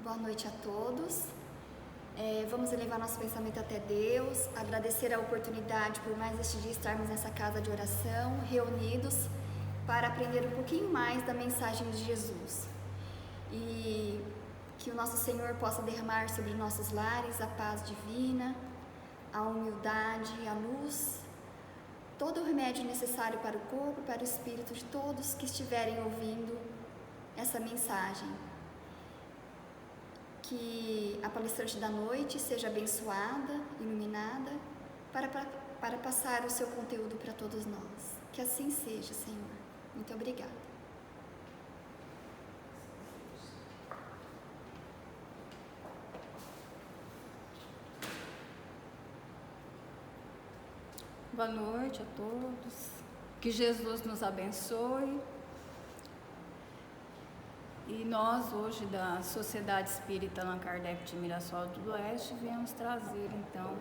Boa noite a todos. Vamos elevar nosso pensamento até Deus, agradecer a oportunidade por mais este dia estarmos nessa casa de oração, reunidos para aprender um pouquinho mais da mensagem de Jesus. E que o nosso Senhor possa derramar sobre nossos lares a paz divina, a humildade, a luz, todo o remédio necessário para o corpo e para o espírito de todos que estiverem ouvindo essa mensagem. Que a palestrante da noite seja abençoada, iluminada, para passar o seu conteúdo para todos nós. Que assim seja, Senhor. Muito obrigada. Boa noite a todos. Que Jesus nos abençoe. E nós, hoje, da Sociedade Espírita Allan Kardec de Mirassol do Oeste, viemos trazer, então,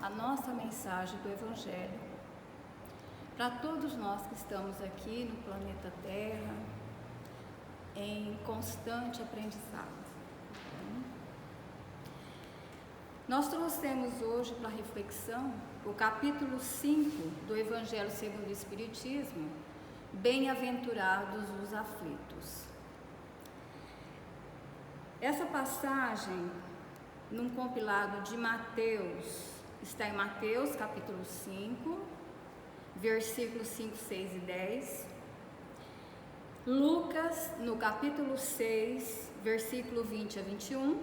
a nossa mensagem do Evangelho para todos nós que estamos aqui no planeta Terra, em constante aprendizado. Nós trouxemos hoje para reflexão o capítulo 5 do Evangelho segundo o Espiritismo, Bem-aventurados os aflitos. Essa passagem, num compilado de Mateus, está em Mateus capítulo 5, versículos 5, 6 e 10. Lucas, no capítulo 6, versículo 20 a 21.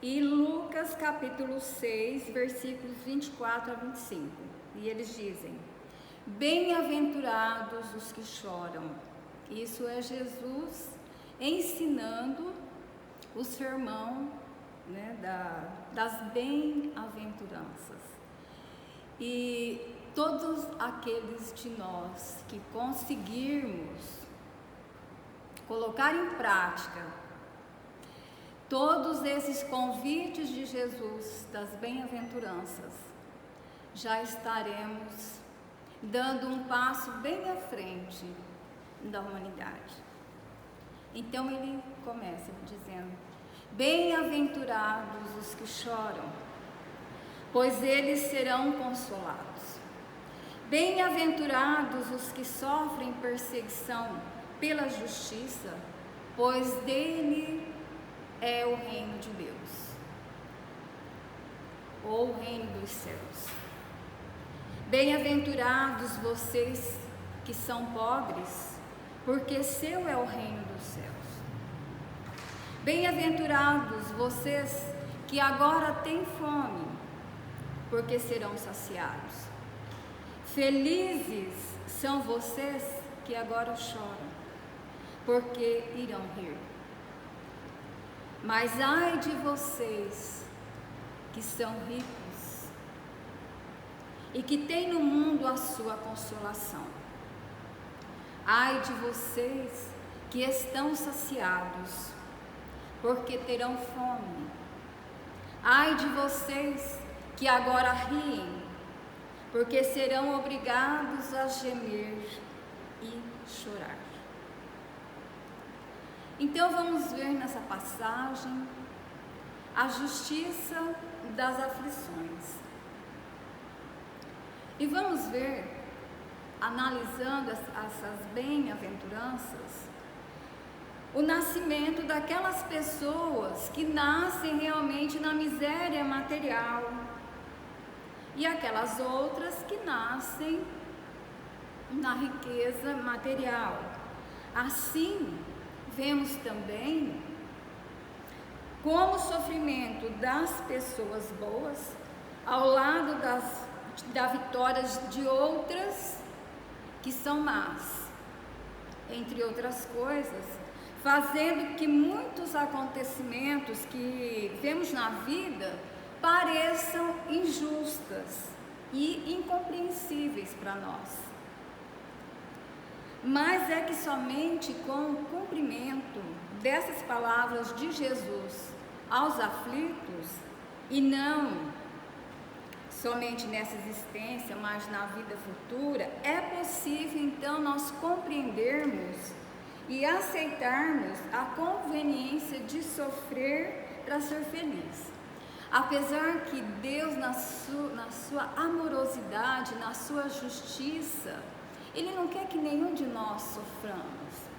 E Lucas, capítulo 6, versículos 24 a 25. E eles dizem: Bem-aventurados os que choram. Isso é Jesus ensinando o sermão, né, das bem-aventuranças. E todos aqueles de nós que conseguirmos colocar em prática todos esses convites de Jesus das bem-aventuranças, já estaremos dando um passo bem à frente da humanidade. Então ele começa dizendo: Bem-aventurados os que choram, pois eles serão consolados. Bem-aventurados os que sofrem perseguição pela justiça, pois dele é o reino de Deus, ou o reino dos céus. Bem-aventurados vocês que são pobres, porque seu é o reino dos céus. Bem-aventurados vocês que agora têm fome, porque serão saciados. Felizes são vocês que agora choram, porque irão rir. Mas ai de vocês que são ricos e que têm no mundo a sua consolação. Ai de vocês que estão saciados, porque terão fome. Ai de vocês que agora riem, porque serão obrigados a gemer e chorar. Então vamos ver nessa passagem a justiça das aflições. E vamos ver, analisando essas bem-aventuranças, o nascimento daquelas pessoas que nascem realmente na miséria material e aquelas outras que nascem na riqueza material. Assim, vemos também como o sofrimento das pessoas boas, ao lado da vitória de outras que são más, entre outras coisas, fazendo que muitos acontecimentos que vemos na vida pareçam injustas e incompreensíveis para nós. Mas é que somente com o cumprimento dessas palavras de Jesus aos aflitos, e não somente nessa existência, mas na vida futura, é possível então nós compreendermos e aceitarmos a conveniência de sofrer para ser feliz. Apesar que Deus, na sua amorosidade, na sua justiça, Ele não quer que nenhum de nós soframos.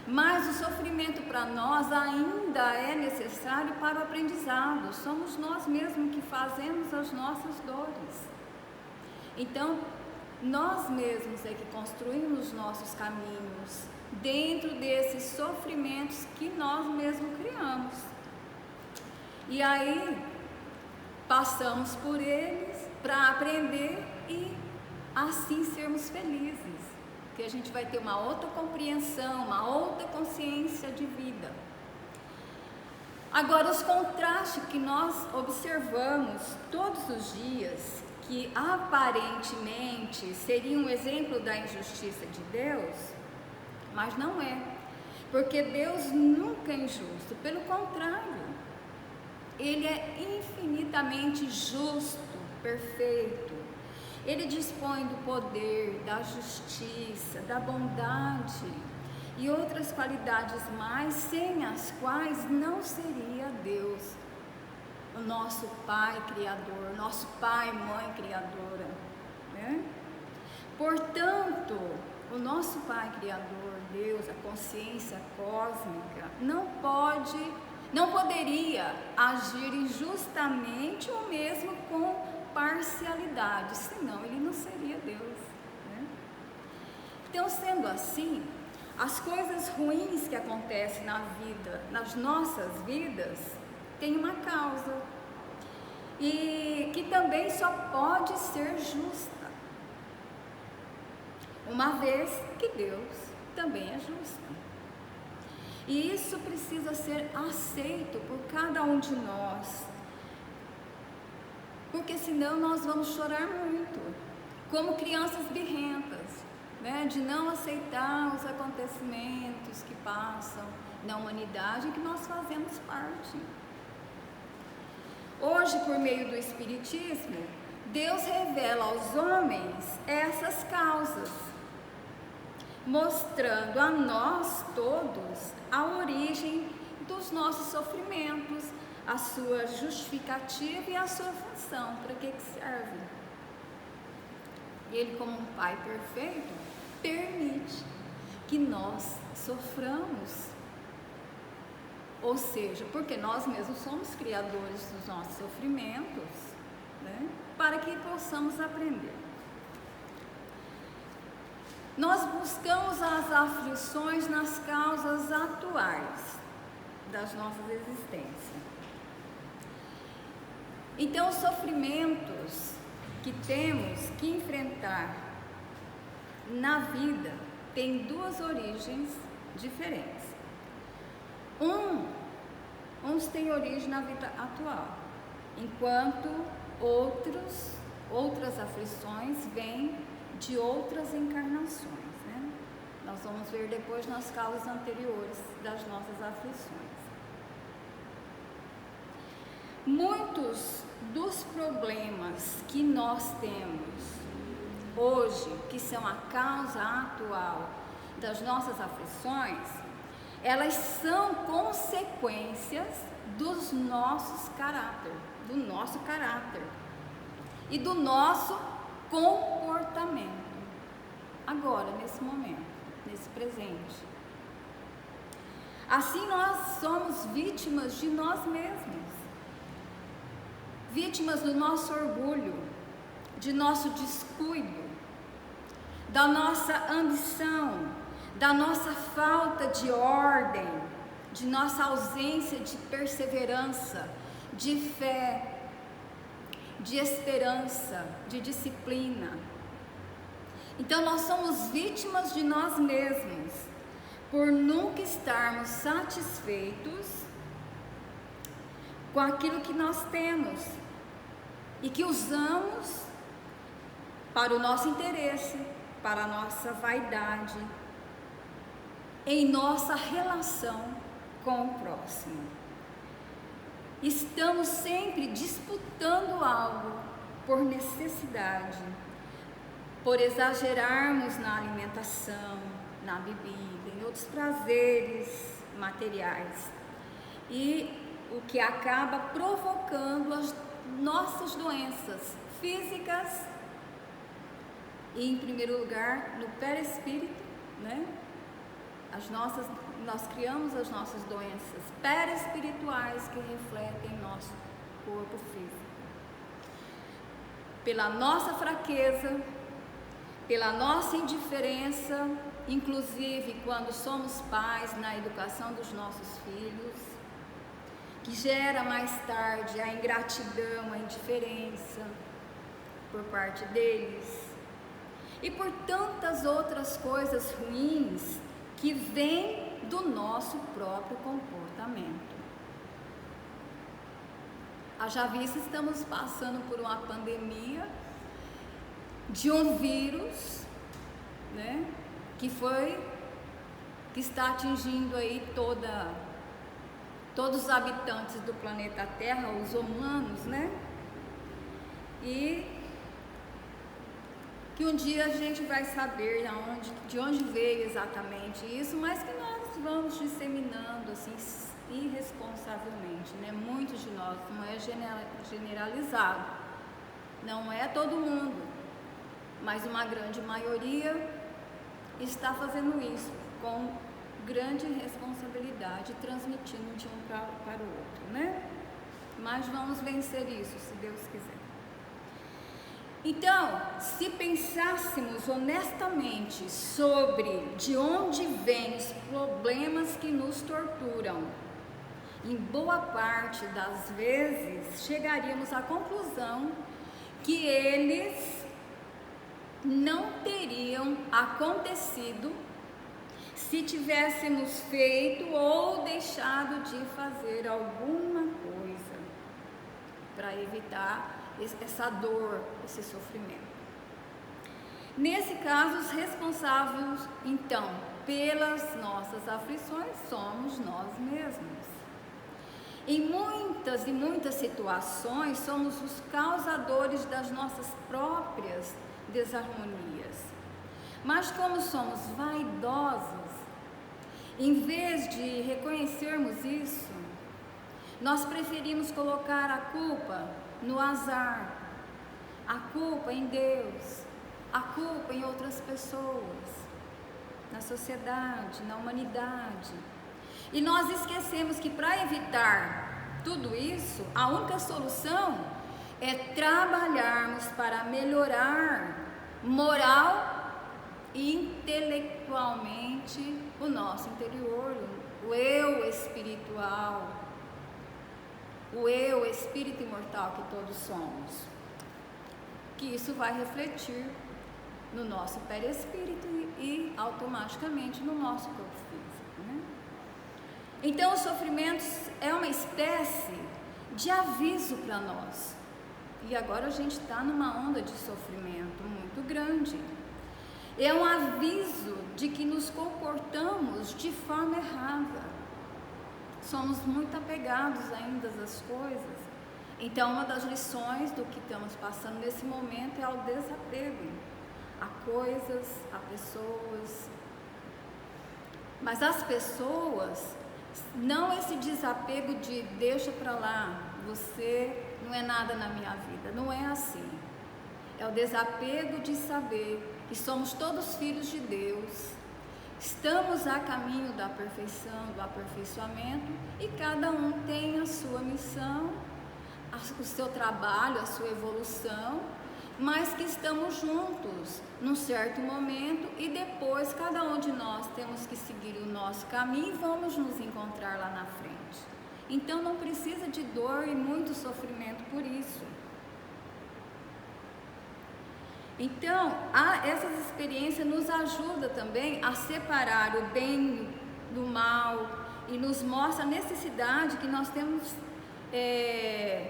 Mas o sofrimento para nós ainda é necessário para o aprendizado. Somos nós mesmos que fazemos as nossas dores. Então, nós mesmos é que construímos nossos caminhos dentro desses sofrimentos que nós mesmos criamos. E aí, passamos por eles para aprender e assim sermos felizes. Que a gente vai ter uma outra compreensão, uma outra consciência de vida. Agora, os contrastes que nós observamos todos os dias, que aparentemente seriam um exemplo da injustiça de Deus, mas não é, porque Deus nunca é injusto, pelo contrário, Ele é infinitamente justo, perfeito. Ele dispõe do poder, da justiça, da bondade e outras qualidades mais, sem as quais não seria Deus, o nosso Pai Criador, nosso Pai e Mãe Criadora, né? Portanto, o nosso Pai Criador, Deus, a consciência cósmica, não poderia agir injustamente ou mesmo com parcialidade, senão Ele não seria Deus, né? Então, sendo assim, as coisas ruins que acontecem na vida, nas nossas vidas, têm uma causa, e que também só pode ser justa, uma vez que Deus também é justo. E isso precisa ser aceito por cada um de nós, porque senão nós vamos chorar muito, como crianças birrentas, né? De não aceitar os acontecimentos que passam na humanidade e que nós fazemos parte. Hoje, por meio do Espiritismo, Deus revela aos homens essas causas, mostrando a nós todos a origem dos nossos sofrimentos, a sua justificativa e a sua função, para que serve. Ele, como um Pai perfeito, permite que nós soframos, ou seja, porque nós mesmos somos criadores dos nossos sofrimentos, né? Para que possamos aprender. Nós buscamos as aflições nas causas atuais das nossas existências. Então, os sofrimentos que temos que enfrentar na vida têm duas origens diferentes. Uns têm origem na vida atual, enquanto outras aflições vêm de outras encarnações, né? Nós vamos ver depois nas causas anteriores das nossas aflições. Muitos dos problemas que nós temos hoje, que são a causa atual das nossas aflições, elas são consequências dos nossos do nosso caráter e do nosso comportamento, agora, nesse momento, nesse presente. Assim, nós somos vítimas de nós mesmos, vítimas do nosso orgulho, de nosso descuido, da nossa ambição, da nossa falta de ordem, de nossa ausência de perseverança, de fé, de esperança, de disciplina. Então, nós somos vítimas de nós mesmos, por nunca estarmos satisfeitos com aquilo que nós temos e que usamos para o nosso interesse, para a nossa vaidade, em nossa relação com o próximo. Estamos sempre disputando algo por necessidade, por exagerarmos na alimentação, na bebida, muitos prazeres materiais, e o que acaba provocando as nossas doenças físicas e, em primeiro lugar, no perispírito, né? Nós criamos as nossas doenças perispirituais que refletem em nosso corpo físico. Pela nossa fraqueza, pela nossa indiferença, inclusive quando somos pais, na educação dos nossos filhos, que gera mais tarde a ingratidão, a indiferença por parte deles, e por tantas outras coisas ruins que vêm do nosso próprio comportamento. Haja vista, estamos passando por uma pandemia de um vírus, né, que está atingindo aí todos os habitantes do planeta Terra, os humanos, né? E que um dia a gente vai saber de onde veio exatamente isso, mas que nós vamos disseminando assim irresponsavelmente, né? Muitos de nós, não é generalizado, não é todo mundo, mas uma grande maioria está fazendo isso com grande responsabilidade, transmitindo de um para o outro, né? Mas vamos vencer isso, se Deus quiser. Então, se pensássemos honestamente sobre de onde vêm os problemas que nos torturam, em boa parte das vezes chegaríamos à conclusão que eles não teriam acontecido se tivéssemos feito ou deixado de fazer alguma coisa para evitar essa dor, esse sofrimento. Nesse caso, os responsáveis, então, pelas nossas aflições somos nós mesmos. Em muitas e muitas situações, somos os causadores das nossas próprias desarmonias. Mas como somos vaidosos, em vez de reconhecermos isso, nós preferimos colocar a culpa no azar, a culpa em Deus, a culpa em outras pessoas, na sociedade, na humanidade. E nós esquecemos que para evitar tudo isso, a única solução é trabalharmos para melhorar moral e intelectualmente o nosso interior, o eu espiritual, o eu espírito imortal que todos somos, que isso vai refletir no nosso perispírito e automaticamente no nosso corpo físico, né? Então o sofrimento é uma espécie de aviso para nós, e agora a gente está numa onda de sofrimento muito grande. É um aviso de que nos comportamos de forma errada. Somos muito apegados ainda às coisas. Então, uma das lições do que estamos passando nesse momento é o desapego a coisas, a pessoas. Mas as pessoas, não esse desapego de deixa para lá, você não é nada na minha vida. Não é assim. É o desapego de saber que somos todos filhos de Deus, estamos a caminho da perfeição, do aperfeiçoamento, e cada um tem a sua missão, o seu trabalho, a sua evolução, mas que estamos juntos num certo momento, e depois cada um de nós temos que seguir o nosso caminho e vamos nos encontrar lá na frente. Então não precisa de dor e muito sofrimento por isso. Então, essas experiências nos ajudam também a separar o bem do mal e nos mostra a necessidade que nós temos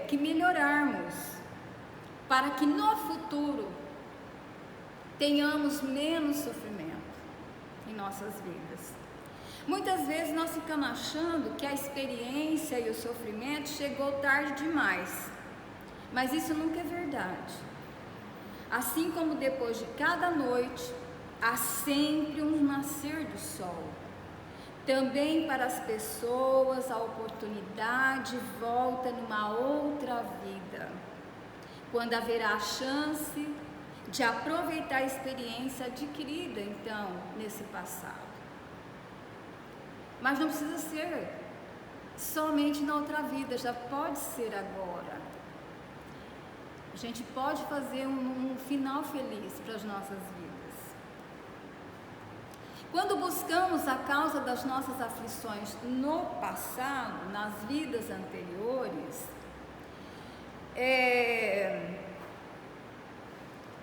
que melhorarmos para que no futuro tenhamos menos sofrimento em nossas vidas. Muitas vezes nós ficamos achando que a experiência e o sofrimento chegou tarde demais, mas isso nunca é verdade. Assim como depois de cada noite, há sempre um nascer do sol. Também para as pessoas a oportunidade volta numa outra vida, quando haverá a chance de aproveitar a experiência adquirida então nesse passado. Mas não precisa ser somente na outra vida, já pode ser agora. A gente pode fazer um final feliz para as nossas vidas. Quando buscamos a causa das nossas aflições no passado, nas vidas anteriores,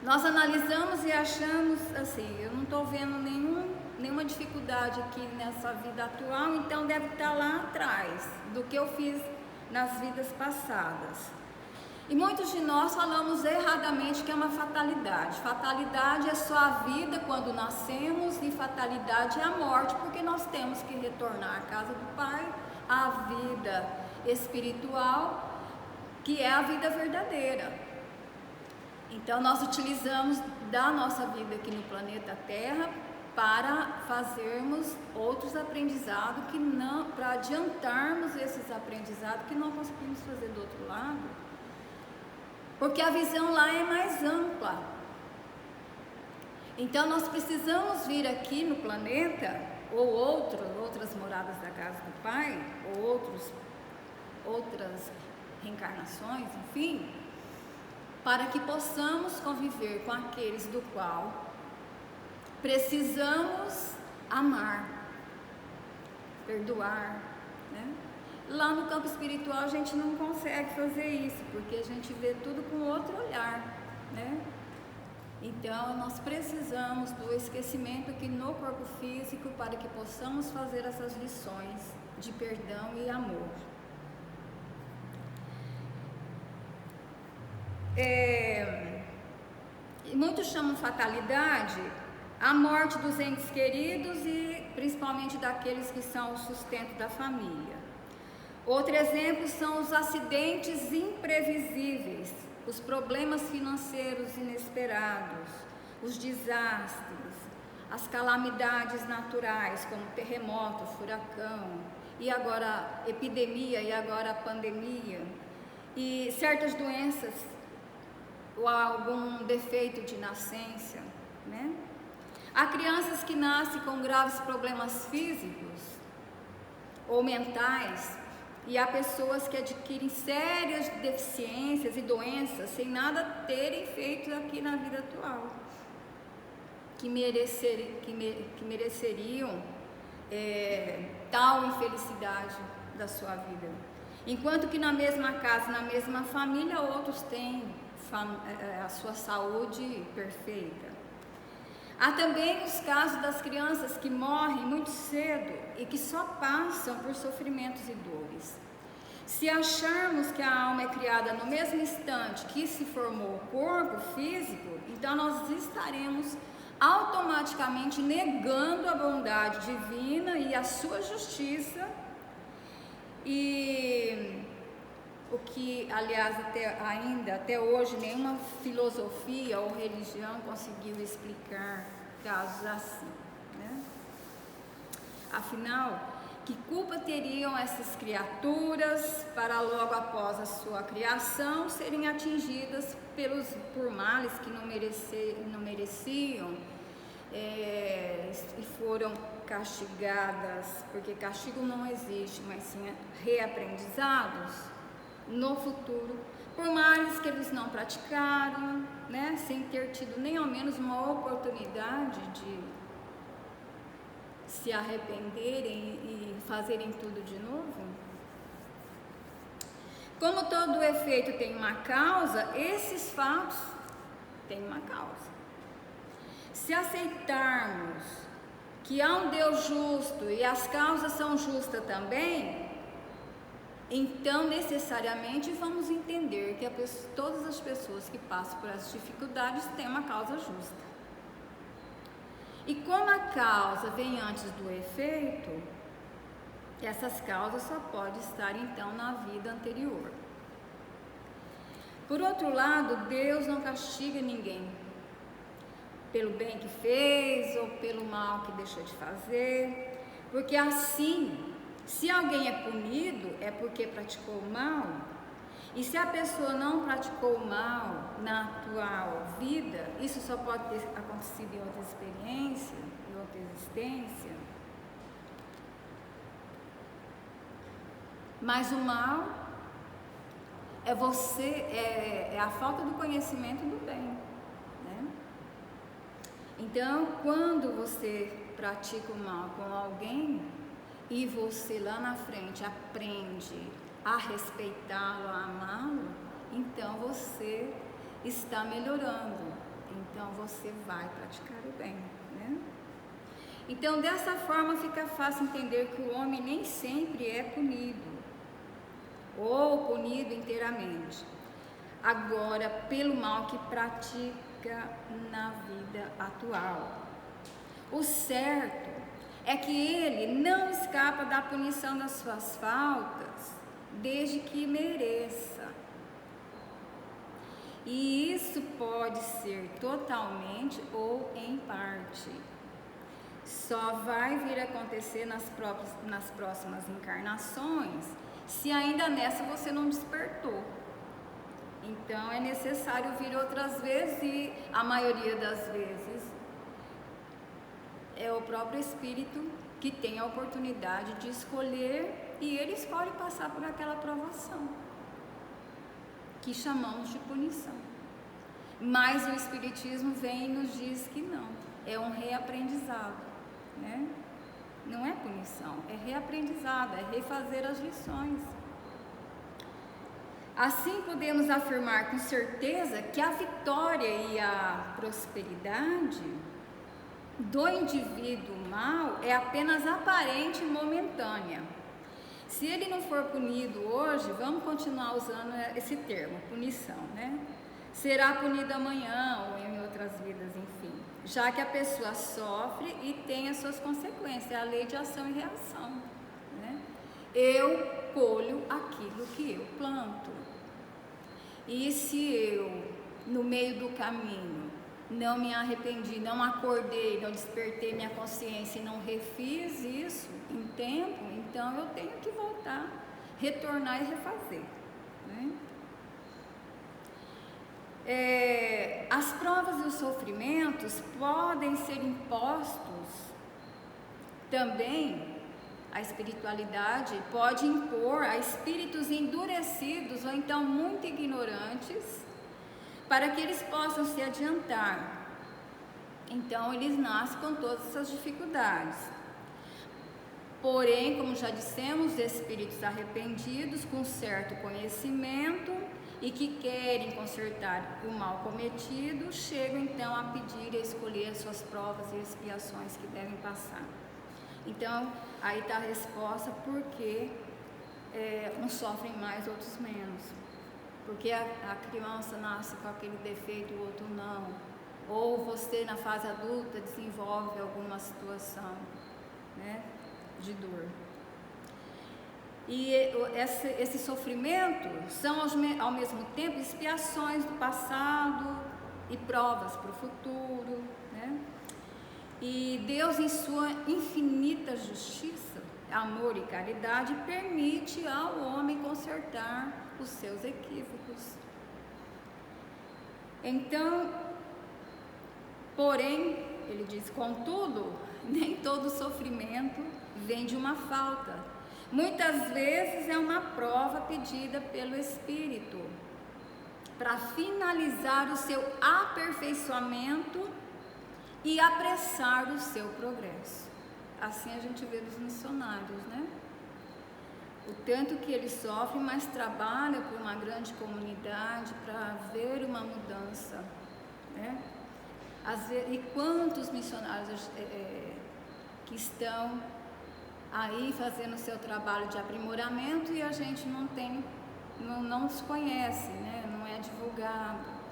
nós analisamos e achamos assim, eu não estou vendo nenhuma dificuldade aqui nessa vida atual, então deve estar lá atrás do que eu fiz nas vidas passadas. E muitos de nós falamos erradamente que é uma fatalidade. Fatalidade é só a vida quando nascemos e fatalidade é a morte, porque nós temos que retornar à casa do Pai, à vida espiritual, que é a vida verdadeira. Então nós utilizamos da nossa vida aqui no planeta Terra para fazermos outros aprendizados, para adiantarmos esses aprendizados que não conseguimos fazer do outro lado. Porque a visão lá é mais ampla. Então nós precisamos vir aqui no planeta, ou outras moradas da casa do Pai, ou outras reencarnações, enfim, para que possamos conviver com aqueles do qual precisamos amar, perdoar, né? Lá no campo espiritual a gente não consegue fazer isso, porque a gente vê tudo com outro olhar, né? Então nós precisamos do esquecimento aqui no corpo físico para que possamos fazer essas lições de perdão e amor. Muitos chamam fatalidade a morte dos entes queridos e principalmente daqueles que são o sustento da família. Outro exemplo são os acidentes imprevisíveis, os problemas financeiros inesperados, os desastres, as calamidades naturais como terremoto, furacão, e agora epidemia, e agora pandemia, e certas doenças ou algum defeito de nascença, né? Há crianças que nascem com graves problemas físicos ou mentais, e há pessoas que adquirem sérias deficiências e doenças sem nada terem feito aqui na vida atual, que mereceriam tal infelicidade da sua vida. Enquanto que na mesma casa, na mesma família, outros têm a sua saúde perfeita. Há também os casos das crianças que morrem muito cedo e que só passam por sofrimentos e dores. Se acharmos que a alma é criada no mesmo instante que se formou o corpo físico, então nós estaremos automaticamente negando a bondade divina e a sua justiça, e o que, aliás, até hoje, nenhuma filosofia ou religião conseguiu explicar casos assim, né? Afinal, que culpa teriam essas criaturas para logo após a sua criação serem atingidas por males que não mereciam e foram castigadas, porque castigo não existe, mas sim reaprendizados no futuro, por males que eles não praticaram, né, sem ter tido nem ao menos uma oportunidade de se arrependerem e fazerem tudo de novo. Como todo efeito tem uma causa, esses fatos têm uma causa. Se aceitarmos que há um Deus justo e as causas são justas também, então necessariamente vamos entender que todas as pessoas que passam por essas dificuldades têm uma causa justa. E como a causa vem antes do efeito, essas causas só podem estar então na vida anterior. Por outro lado, Deus não castiga ninguém pelo bem que fez ou pelo mal que deixou de fazer, Porque assim, se alguém é punido, é porque praticou o mal. E se a pessoa não praticou o mal na atual vida, isso só pode ter acontecido em outra experiência, em outra existência. Mas o mal é é a falta do conhecimento do bem, né? Então, quando você pratica o mal com alguém e você lá na frente aprende a respeitá-lo, a amá-lo, então você está melhorando, então você vai praticar o bem, né? Então, dessa forma fica fácil entender que o homem nem sempre é punido, ou punido inteiramente, agora pelo mal que pratica na vida atual. O certo é que ele não escapa da punição das suas faltas, desde que mereça. E isso pode ser totalmente ou em parte. Só vai vir a acontecer nas próximas encarnações, se ainda nessa você não despertou. Então é necessário vir outras vezes, e a maioria das vezes é o próprio espírito que tem a oportunidade de escolher, e ele escolhe passar por aquela provação, que chamamos de punição. Mas o Espiritismo vem e nos diz que não, é um reaprendizado, né? Não é punição, é reaprendizado, é refazer as lições. Assim podemos afirmar com certeza que a vitória e a prosperidade do indivíduo mau é apenas aparente e momentânea. Se ele não for punido hoje, vamos continuar usando esse termo, punição, né? Será punido amanhã ou em outras vidas, enfim, já que a pessoa sofre e tem as suas consequências, é a lei de ação e reação, né? Eu colho aquilo que eu planto. E se eu, no meio do caminho, não me arrependi, não acordei, não despertei minha consciência e não refiz isso em tempo, então eu tenho que voltar, retornar e refazer, né? As provas e os sofrimentos podem ser impostos também. A espiritualidade pode impor a espíritos endurecidos ou então muito ignorantes, para que eles possam se adiantar. Então eles nascem com todas essas dificuldades. Porém, como já dissemos, espíritos arrependidos com certo conhecimento e que querem consertar o mal cometido, chegam então a pedir e a escolher as suas provas e expiações que devem passar. Então, aí está a resposta porque uns sofrem mais, outros menos. Porque a criança nasce com aquele defeito, o outro não. Ou você, na fase adulta, desenvolve alguma situação, né, de dor. E esse sofrimento são, ao mesmo tempo, expiações do passado e provas para o futuro, né? E Deus, em sua infinita justiça, amor e caridade, permite ao homem consertar os seus equívocos. Então, porém, ele diz, contudo, nem todo sofrimento vem de uma falta. Muitas vezes é uma prova pedida pelo Espírito para finalizar o seu aperfeiçoamento e apressar o seu progresso. Assim a gente vê dos missionários, né? O tanto que eles sofrem, mas trabalham por uma grande comunidade para ver uma mudança, né? E quantos missionários que estão aí fazendo o seu trabalho de aprimoramento e a gente não os conhece, né? Não é divulgado.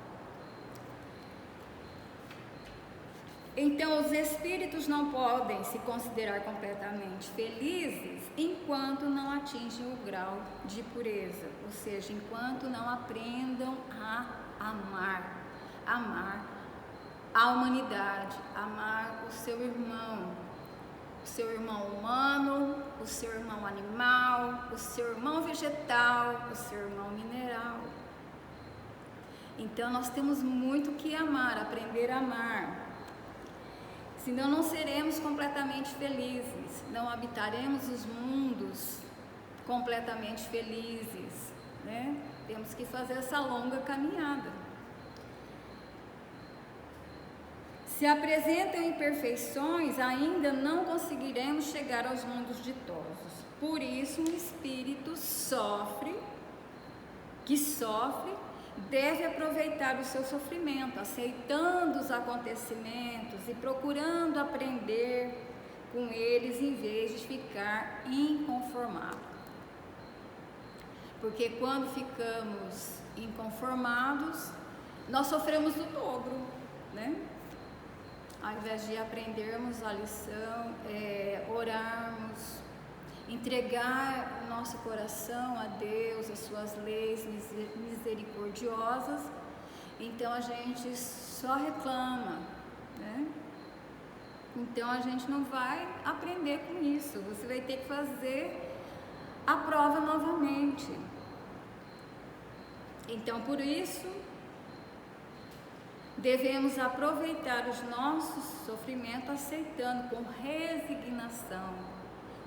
Então, os espíritos não podem se considerar completamente felizes enquanto não atingem o grau de pureza, ou seja, enquanto não aprendam a amar a humanidade, amar o seu irmão, o seu irmão humano, o seu irmão animal, o seu irmão vegetal, o seu irmão mineral. Então nós temos muito que amar, aprender a amar. Senão não seremos completamente felizes, não habitaremos os mundos completamente felizes, né? Temos que fazer essa longa caminhada. Se apresentam imperfeições, ainda não conseguiremos chegar aos mundos ditosos. Por isso, um espírito que sofre, deve aproveitar o seu sofrimento, aceitando os acontecimentos e procurando aprender com eles em vez de ficar inconformado. Porque quando ficamos inconformados, nós sofremos o dobro, né? Ao invés de aprendermos a lição, orarmos, entregar o nosso coração a Deus, as suas leis misericordiosas, então a gente só reclama, né? Então a gente não vai aprender com isso, você vai ter que fazer a prova novamente. Então por isso, devemos aproveitar os nossos sofrimentos aceitando com resignação,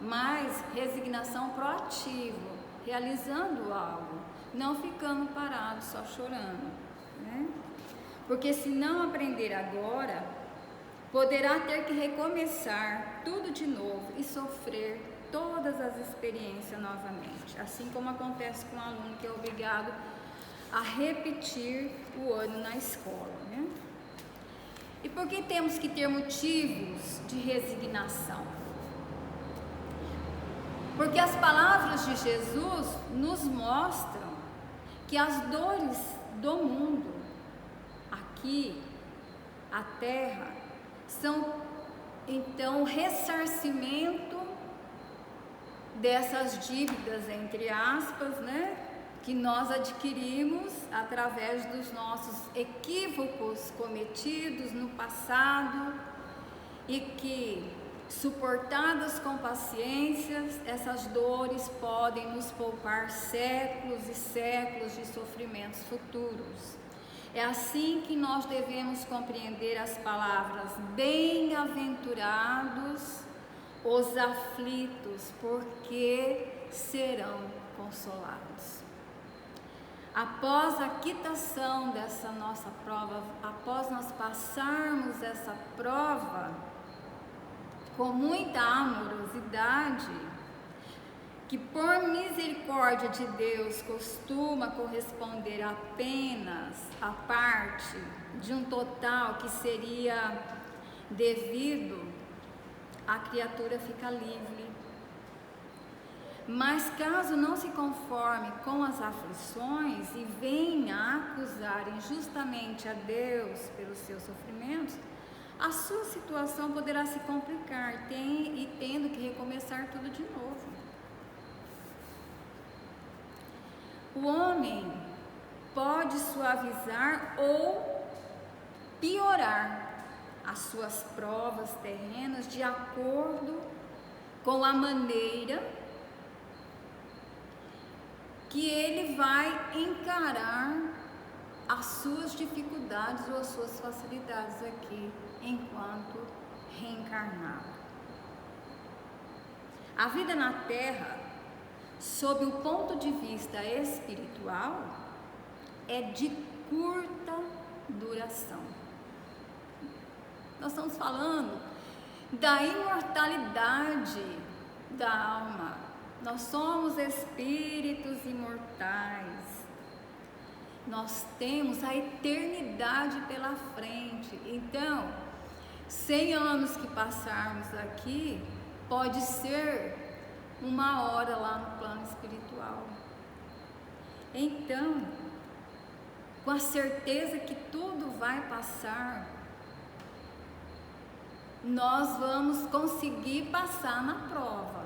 mas resignação proativa, realizando algo, não ficando parado só chorando, né? Porque se não aprender agora, poderá ter que recomeçar tudo de novo e sofrer todas as experiências novamente, assim como acontece com um aluno que é obrigado a repetir o ano na escola, né? E por que temos que ter motivos de resignação? Porque as palavras de Jesus nos mostram que as dores do mundo, aqui, a terra, são então o ressarcimento dessas dívidas, entre aspas, né? Que nós adquirimos através dos nossos equívocos cometidos no passado e que, suportadas com paciência, essas dores podem nos poupar séculos e séculos de sofrimentos futuros. É assim que nós devemos compreender as palavras: bem-aventurados os aflitos, porque serão consolados. Após a quitação dessa nossa prova, após nós passarmos essa prova com muita amorosidade, que por misericórdia de Deus costuma corresponder apenas a parte de um total que seria devido, a criatura fica livre. Mas caso não se conforme com as aflições e venha a acusar injustamente a Deus pelos seus sofrimentos, a sua situação poderá se complicar e tendo que recomeçar tudo de novo. O homem pode suavizar ou piorar as suas provas terrenas de acordo com a maneira que ele vai encarar as suas dificuldades ou as suas facilidades aqui enquanto reencarnado. A vida na Terra, sob o ponto de vista espiritual, é de curta duração. Nós estamos falando da imortalidade da alma. Nós somos espíritos imortais. Nós temos a eternidade pela frente. Então, 100 anos que passarmos aqui, pode ser 1 hora lá no plano espiritual. Então, com a certeza que tudo vai passar, nós vamos conseguir passar na prova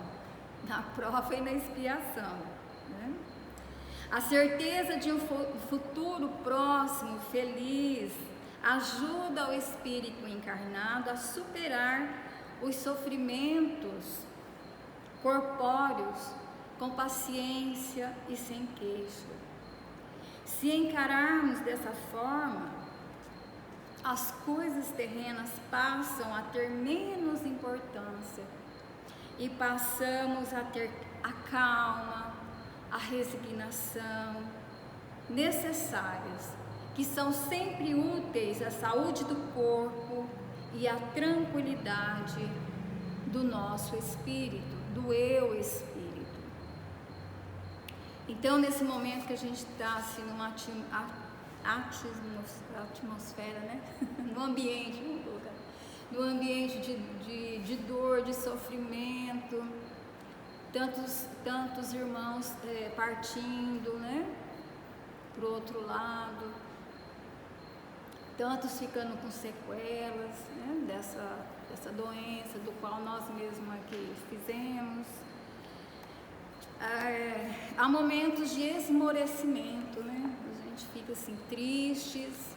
e na expiação, né? A certeza de um futuro próximo, feliz, ajuda o espírito encarnado a superar os sofrimentos corpóreos com paciência e sem queixa. Se encararmos dessa forma, as coisas terrenas passam a ter menos importância e passamos a ter a calma, a resignação necessárias, que são sempre úteis à saúde do corpo e à tranquilidade do nosso espírito, do eu espírito. Então, nesse momento que a gente está assim, numa atmosfera, né? No ambiente, vamos colocar, no ambiente de dor, de sofrimento, tantos irmãos partindo, né? Para o outro lado, tantos ficando com sequelas, né? dessa doença, do qual nós mesmos aqui fizemos. Há momentos de esmorecimento, né? A gente fica assim tristes,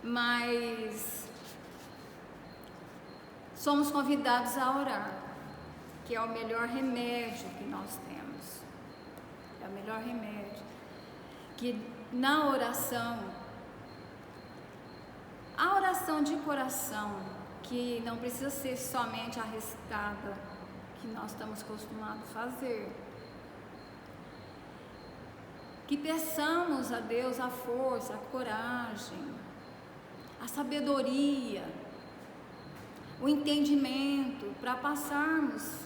mas somos convidados a orar, que é o melhor remédio que nós temos. É o melhor remédio. Que na oração, a oração de coração, que não precisa ser somente a recitada, que nós estamos acostumados a fazer, que peçamos a Deus a força, a coragem, a sabedoria, o entendimento para passarmos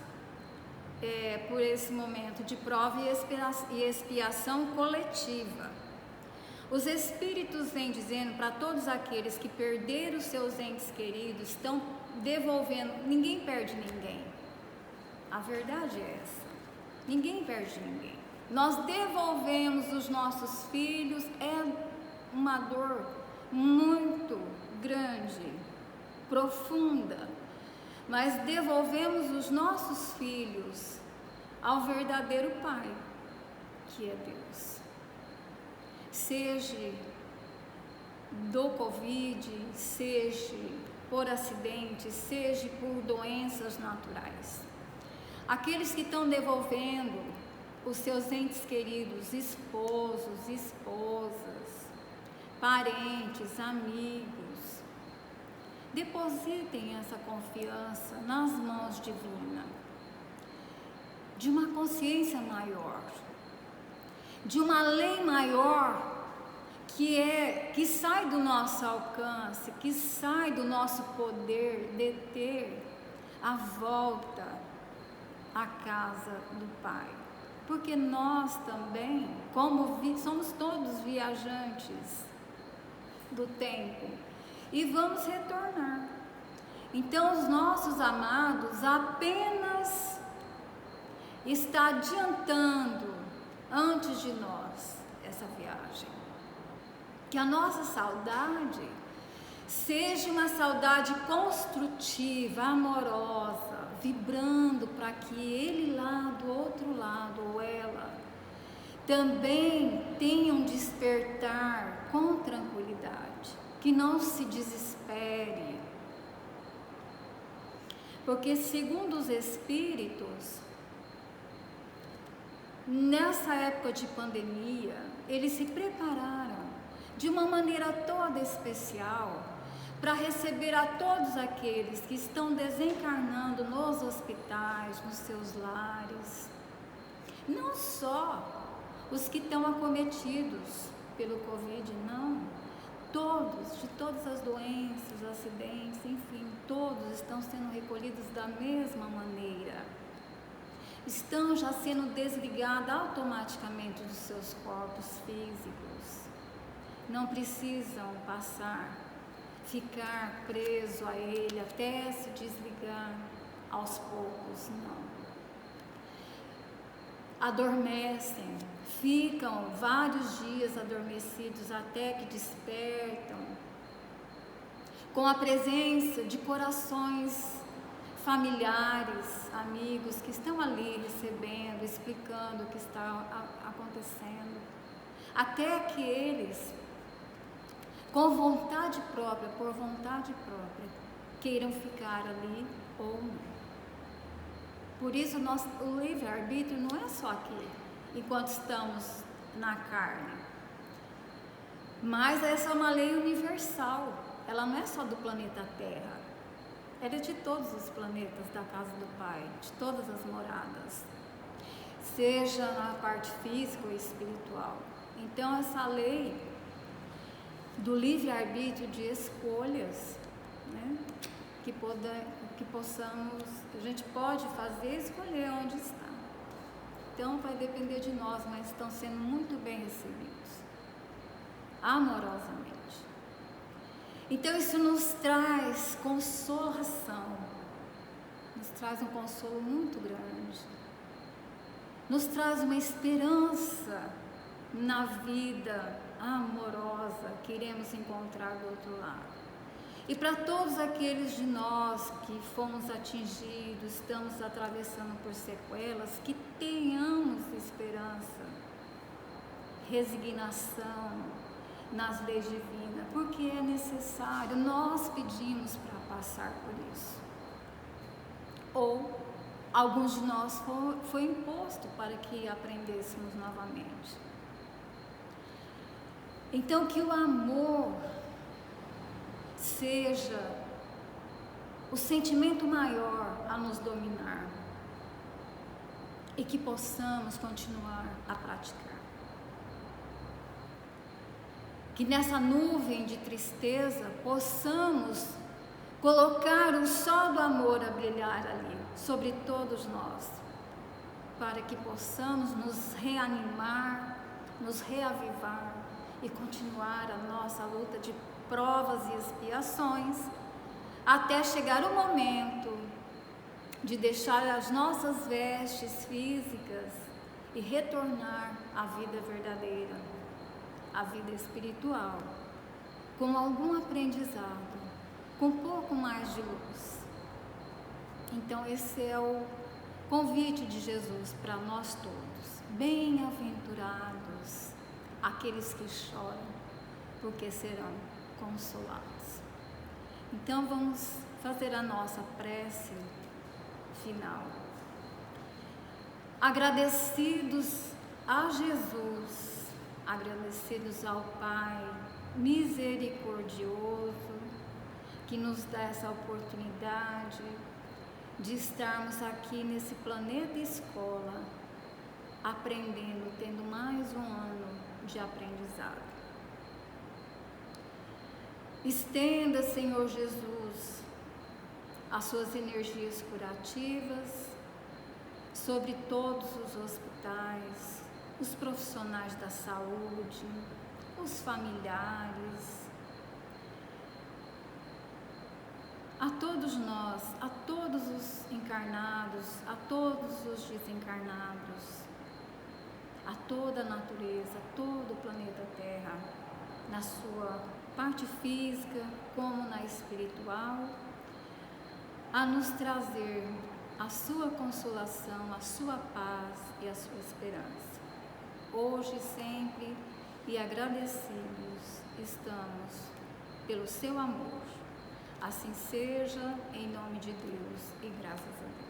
por esse momento de prova e expiação coletiva. Os Espíritos vêm dizendo para todos aqueles que perderam os seus entes queridos, estão devolvendo, ninguém perde ninguém. A verdade é essa, ninguém perde ninguém. Nós devolvemos os nossos filhos, é uma dor muito grande, profunda, mas devolvemos os nossos filhos ao verdadeiro Pai, que é Deus. Seja do Covid, seja por acidente, seja por doenças naturais. Aqueles que estão devolvendo os seus entes queridos, esposos, esposas, parentes, amigos, depositem essa confiança nas mãos divinas, de uma consciência maior, de uma lei maior que sai do nosso alcance, que sai do nosso poder de ter a volta à casa do Pai. Porque nós também, somos todos viajantes do tempo e vamos retornar. Então os nossos amados apenas está adiantando antes de nós essa viagem. Que a nossa saudade seja uma saudade construtiva, amorosa, vibrando para que ele lá do outro lado, ou ela, também tenha um despertar com tranquilidade, que não se desespere. Porque segundo os Espíritos, nessa época de pandemia, eles se prepararam de uma maneira toda especial para receber a todos aqueles que estão desencarnando nos hospitais, nos seus lares, não só os que estão acometidos pelo Covid, não, todos, de todas as doenças, acidentes, enfim, todos estão sendo recolhidos da mesma maneira, estão já sendo desligados automaticamente dos seus corpos físicos, não precisam ficar preso a ele até se desligar aos poucos, não. Adormecem, ficam vários dias adormecidos até que despertam, com a presença de corações familiares, amigos que estão ali recebendo, explicando o que está acontecendo, até que eles, com vontade própria, por vontade própria, queiram ficar ali ou não. Por isso, o livre-arbítrio não é só aqui, enquanto estamos na carne. Mas essa é uma lei universal, ela não é só do planeta Terra, ela é de todos os planetas da casa do Pai, de todas as moradas, seja na parte física ou espiritual. Então, essa lei do livre-arbítrio de escolhas, né, que possamos, a gente pode fazer, escolher onde está. Então vai depender de nós, mas estão sendo muito bem recebidos, amorosamente. Então isso nos traz consolação, nos traz um consolo muito grande, nos traz uma esperança na vida amorosa que iremos encontrar do outro lado. E para todos aqueles de nós que fomos atingidos, estamos atravessando por sequelas, que tenhamos esperança, resignação nas leis divinas, porque é necessário, nós pedimos para passar por isso. Ou alguns de nós foi imposto para que aprendêssemos novamente. Então que o amor seja o sentimento maior a nos dominar e que possamos continuar a praticar. Que nessa nuvem de tristeza possamos colocar o sol do amor a brilhar ali sobre todos nós, para que possamos nos reanimar, nos reavivar e continuar a nossa luta de provas e expiações, até chegar o momento de deixar as nossas vestes físicas e retornar à vida verdadeira, à vida espiritual, com algum aprendizado, com um pouco mais de luz. Então esse é o convite de Jesus para nós todos. Bem-aventurados aqueles que choram, porque serão consolados. Então vamos fazer a nossa prece final. Agradecidos a Jesus, agradecidos ao Pai misericordioso, que nos dá essa oportunidade de estarmos aqui nesse planeta escola, aprendendo, tendo mais um ano de aprendizado. Estenda, Senhor Jesus, as suas energias curativas sobre todos os hospitais, os profissionais da saúde, os familiares, a todos nós, a todos os encarnados, a todos os desencarnados, a toda a natureza, todo o planeta Terra, na sua parte física como na espiritual, a nos trazer a sua consolação, a sua paz e a sua esperança. Hoje e sempre, e agradecidos estamos pelo seu amor. Assim seja, em nome de Deus e graças a Deus.